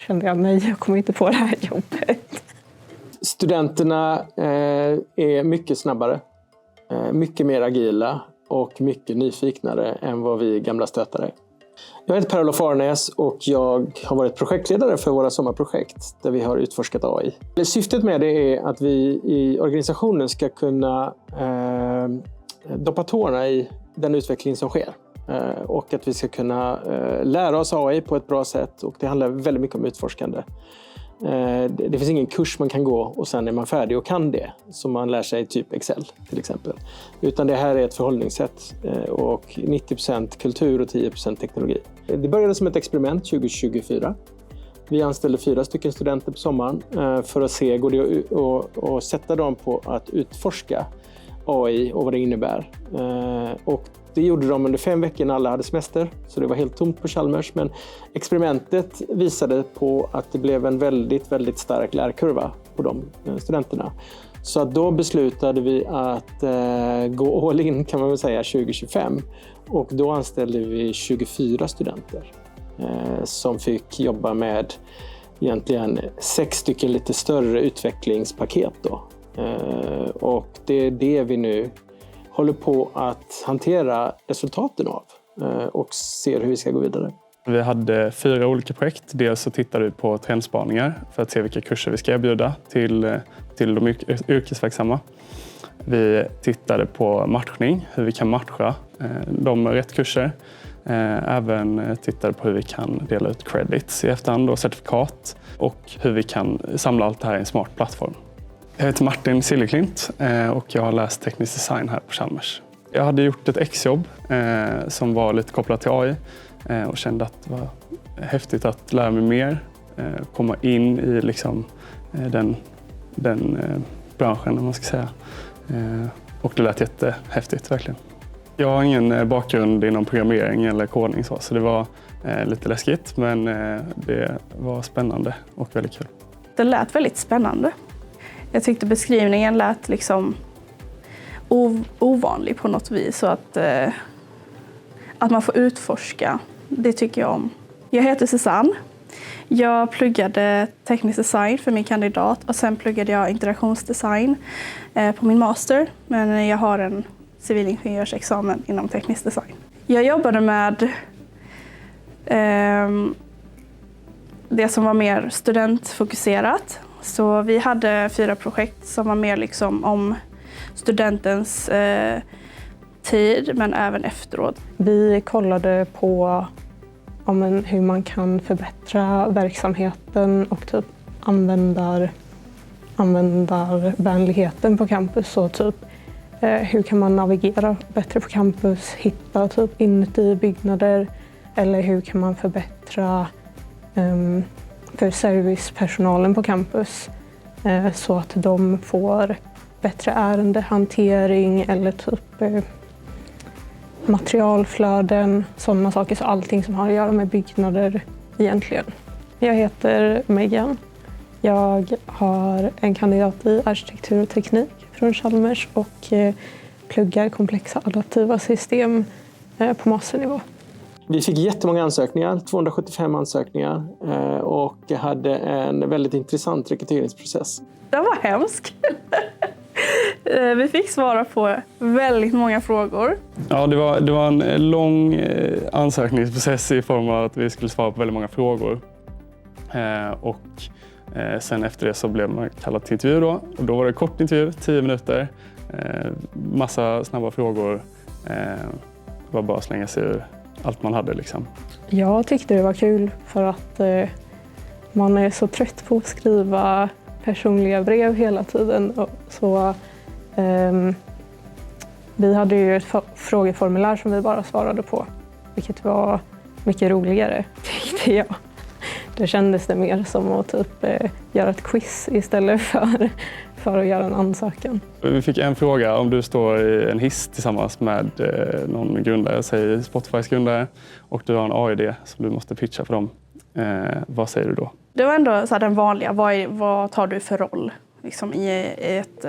kände jag, nej, jag kommer inte på det här jobbet. Studenterna är mycket snabbare, mycket mer agila och mycket nyfiknare än vad vi gamla stötare. Jag heter Per-Olof Arnäs och jag har varit projektledare för våra sommarprojekt där vi har utforskat AI. Syftet med det är att vi i organisationen ska kunna doppa tårna i den utveckling som sker. Och att vi ska kunna lära oss AI på ett bra sätt, och det handlar väldigt mycket om utforskande. Det finns ingen kurs man kan gå och sen är man färdig och kan det, som man lär sig typ Excel till exempel. Utan det här är ett förhållningssätt och 90% kultur och 10% teknologi. Det började som ett experiment 2024. Vi anställde 4 stycken studenter på sommaren för att se, går det att sätta dem på att utforska AI och vad det innebär. Och det gjorde de under 5 veckor när alla hade semester, så det var helt tomt på Chalmers. Men experimentet visade på att det blev en väldigt, väldigt stark lärkurva på de studenterna. Så att då beslutade vi att gå all in, kan man väl säga, 2025. Och då anställde vi 24 studenter som fick jobba med egentligen 6 stycken lite större utvecklingspaket då. Och det är det vi nu håller på att hantera resultaten av och ser hur vi ska gå vidare. Vi hade 4 olika projekt. Dels så tittade vi på trendspaningar för att se vilka kurser vi ska erbjuda till de yrkesverksamma. Vi tittade på matchning, hur vi kan matcha de med rätt kurser. Även tittade på hur vi kan dela ut credits i efterhand och certifikat, och hur vi kan samla allt det här i en smart plattform. Jag heter Martin Sillerklint och jag har läst teknisk design här på Chalmers. Jag hade gjort ett exjobb som var lite kopplat till AI och kände att det var häftigt att lära mig mer, komma in i liksom den branschen, om man ska säga. Och det lät jättehäftigt verkligen. Jag har ingen bakgrund inom programmering eller kodning så det var lite läskigt, men det var spännande och väldigt kul. Det lät väldigt spännande. Jag tyckte beskrivningen lät liksom ovanlig på något vis, så att man får utforska, det tycker jag om. Jag heter Susanne. Jag pluggade teknisk design för min kandidat och sen pluggade jag interaktionsdesign på min master, men jag har en civilingenjörsexamen inom teknisk design. Jag jobbade med det som var mer studentfokuserat. Så vi hade 4 projekt som var mer liksom om studentens tid, men även efteråt. Vi kollade på hur man kan förbättra verksamheten och typ användarvänligheten på campus. Och typ, hur kan man navigera bättre på campus, hitta typ inuti byggnader, eller hur kan man förbättra för servicepersonalen på campus så att de får bättre ärendehantering eller typ materialflöden, sådana saker. Så allting som har att göra med byggnader egentligen. Jag heter Megan. Jag har en kandidat i arkitektur och teknik från Chalmers och pluggar komplexa adaptiva system på masternivå. Vi fick jättemånga ansökningar, 275 ansökningar, och hade en väldigt intressant rekryteringsprocess. Den var hemsk. Vi fick svara på väldigt många frågor. Ja, det var en lång ansökningsprocess i form av att vi skulle svara på väldigt många frågor. Och sen efter det så blev man kallad till intervju då. Och då var det kort intervju, 10 minuter. Massa snabba frågor. Det var bara att slänga sig ur allt man hade liksom. Jag tyckte det var kul för att man är så trött på att skriva personliga brev hela tiden. Så vi hade ju ett frågeformulär som vi bara svarade på, vilket var mycket roligare, tyckte jag. Det kändes det mer som att typ göra ett quiz istället för att göra en ansökan. Vi fick en fråga: om du står i en hiss tillsammans med någon grundare, säg Spotifys grundare, och du har en AI-idé som du måste pitcha för dem. Vad säger du då? Det var ändå så här den vanliga, vad tar du för roll liksom, i ett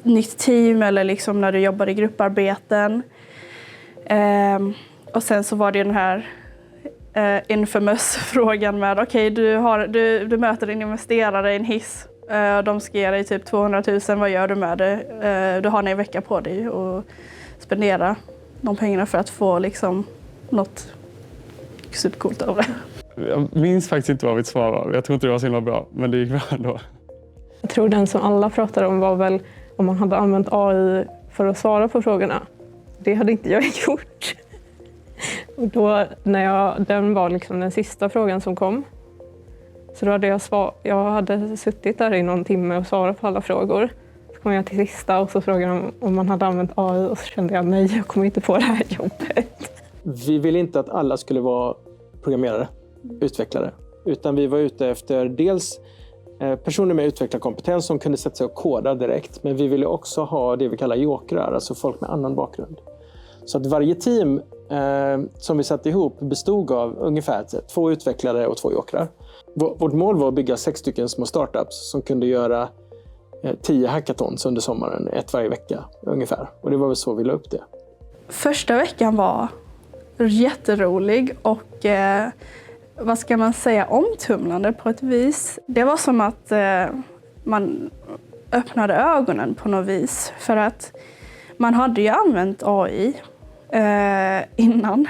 nytt team eller liksom när du jobbar i grupparbeten. Och sen så var det den här infamous frågan med okej, du möter en investerare i en hiss. De ska ge dig typ 200 000, vad gör du med det? Du har en vecka på dig och spendera de pengarna för att få liksom något supercoolt av det. Jag minns faktiskt inte vad mitt svar var. Jag tror inte det var så himla bra, men det gick bra ändå. Jag tror den som alla pratade om var väl om man hade använt AI för att svara på frågorna. Det hade inte jag gjort. Och då, den var liksom den sista frågan som kom. Så då hade jag hade suttit där i någon timme och svarat på alla frågor. Så kom jag till sista och så frågade de om man hade använt AI och så kände jag nej, jag kommer inte på det här jobbet. Vi ville inte att alla skulle vara programmerare, utvecklare. Utan vi var ute efter dels personer med utvecklarkompetens som kunde sätta sig och koda direkt. Men vi ville också ha det vi kallar jokrar, alltså folk med annan bakgrund. Så att varje team som vi satte ihop bestod av ungefär 2 utvecklare och 2 jokrar. Vårt mål var att bygga 6 stycken små startups som kunde göra 10 hackathons under sommaren, 1 varje vecka ungefär. Och det var väl så vi la upp det. Första veckan var jätterolig och vad ska man säga, omtumlande på ett vis. Det var som att man öppnade ögonen på något vis. För att man hade ju använt AI innan.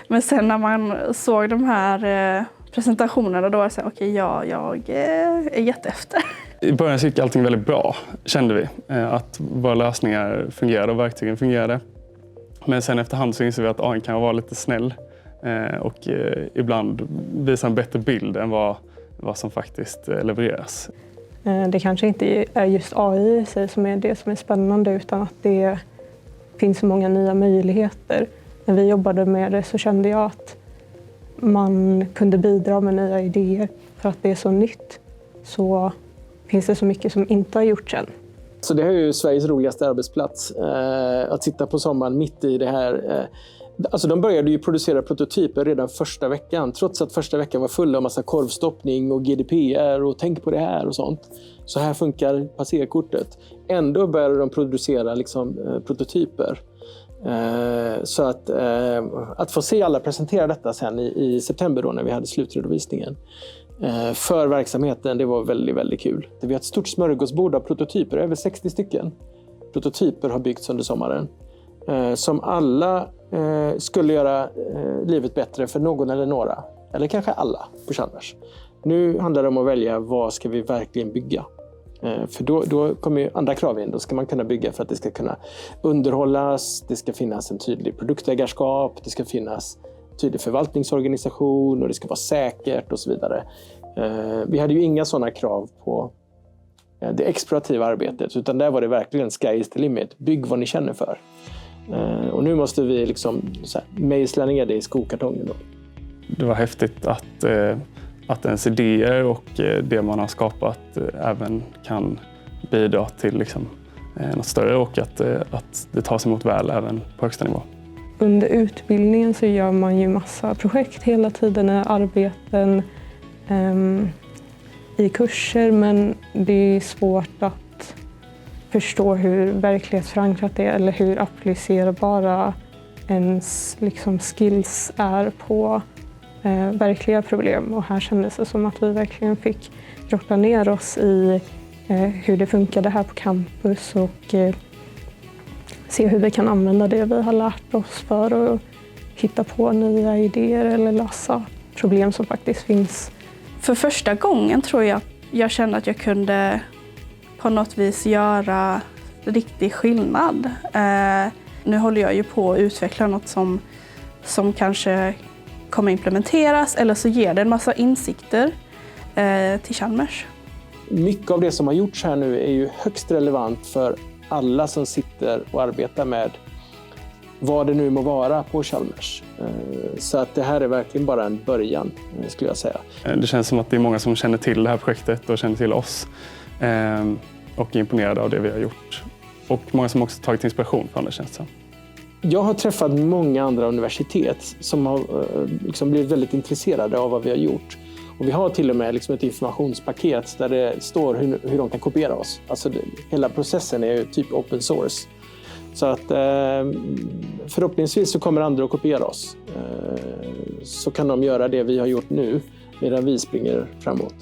Men sen när man såg de här presentationerna då var det så okej, jag är jätteefter. I början gick allting väldigt bra, kände vi. Att våra lösningar fungerade och verktygen fungerade. Men sen efterhand så inser vi att AI kan vara lite snäll och ibland visa en bättre bild än vad som faktiskt levereras. Det kanske inte är just AI i sig som är det som är spännande utan att det finns så många nya möjligheter. När vi jobbade med det så kände jag att man kunde bidra med nya idéer. För att det är så nytt så finns det så mycket som inte har gjorts än. Så det är ju Sveriges roligaste arbetsplats att sitta på sommaren mitt i det här. Alltså de började ju producera prototyper redan första veckan. Trots att första veckan var full av massa korvstoppning och GDPR och tänk på det här och sånt. Så här funkar passerkortet. Ändå började de producera liksom, prototyper. Så att få se alla presentera detta sen i september då när vi hade slutredovisningen. För verksamheten, det var väldigt, väldigt kul. Vi har ett stort smörgåsbord av prototyper, över 60 stycken. Prototyper har byggts under sommaren. Som alla skulle göra livet bättre för någon eller några. Eller kanske alla på Chalmers. Nu handlar det om att välja vad ska vi verkligen bygga. För då kommer ju andra krav in. Då ska man kunna bygga för att det ska kunna underhållas. Det ska finnas en tydlig produktägarskap. Det ska finnas tydlig förvaltningsorganisation och det ska vara säkert och så vidare. Vi hade ju inga sådana krav på det explorativa arbetet utan där var det verkligen sky is the limit. Bygg vad ni känner för. Och nu måste vi liksom mejsla ner det i skokartongen då. Det var häftigt att ens idéer och det man har skapat även kan bidra till liksom något större och att det tas emot väl även på högsta nivå. Under utbildningen så gör man ju massa projekt hela tiden, arbeten i kurser, men det är svårt att förstå hur verklighetsförankrat det är eller hur applicerbara ens liksom skills är på verkliga problem. Och här kändes det som att vi verkligen fick grotta ner oss i hur det funkade här på campus och se hur vi kan använda det vi har lärt oss för att hitta på nya idéer eller lösa problem som faktiskt finns. För första gången tror jag kände att jag kunde på något vis göra riktig skillnad. Nu håller jag ju på att utveckla något som kanske kommer implementeras eller så ger det en massa insikter till Chalmers. Mycket av det som har gjorts här nu är ju högst relevant för alla som sitter och arbetar med vad det nu må vara på Chalmers. Så att det här är verkligen bara en början, skulle jag säga. Det känns som att det är många som känner till det här projektet och känner till oss och är imponerade av det vi har gjort. Och många som också tagit inspiration från det, känns det. Jag har träffat många andra universitet som har liksom blivit väldigt intresserade av vad vi har gjort. Och vi har till och med liksom ett informationspaket där det står hur de kan kopiera oss. Alltså hela processen är ju typ open source. Så att förhoppningsvis så kommer andra att kopiera oss. Så kan de göra det vi har gjort nu medan vi springer framåt.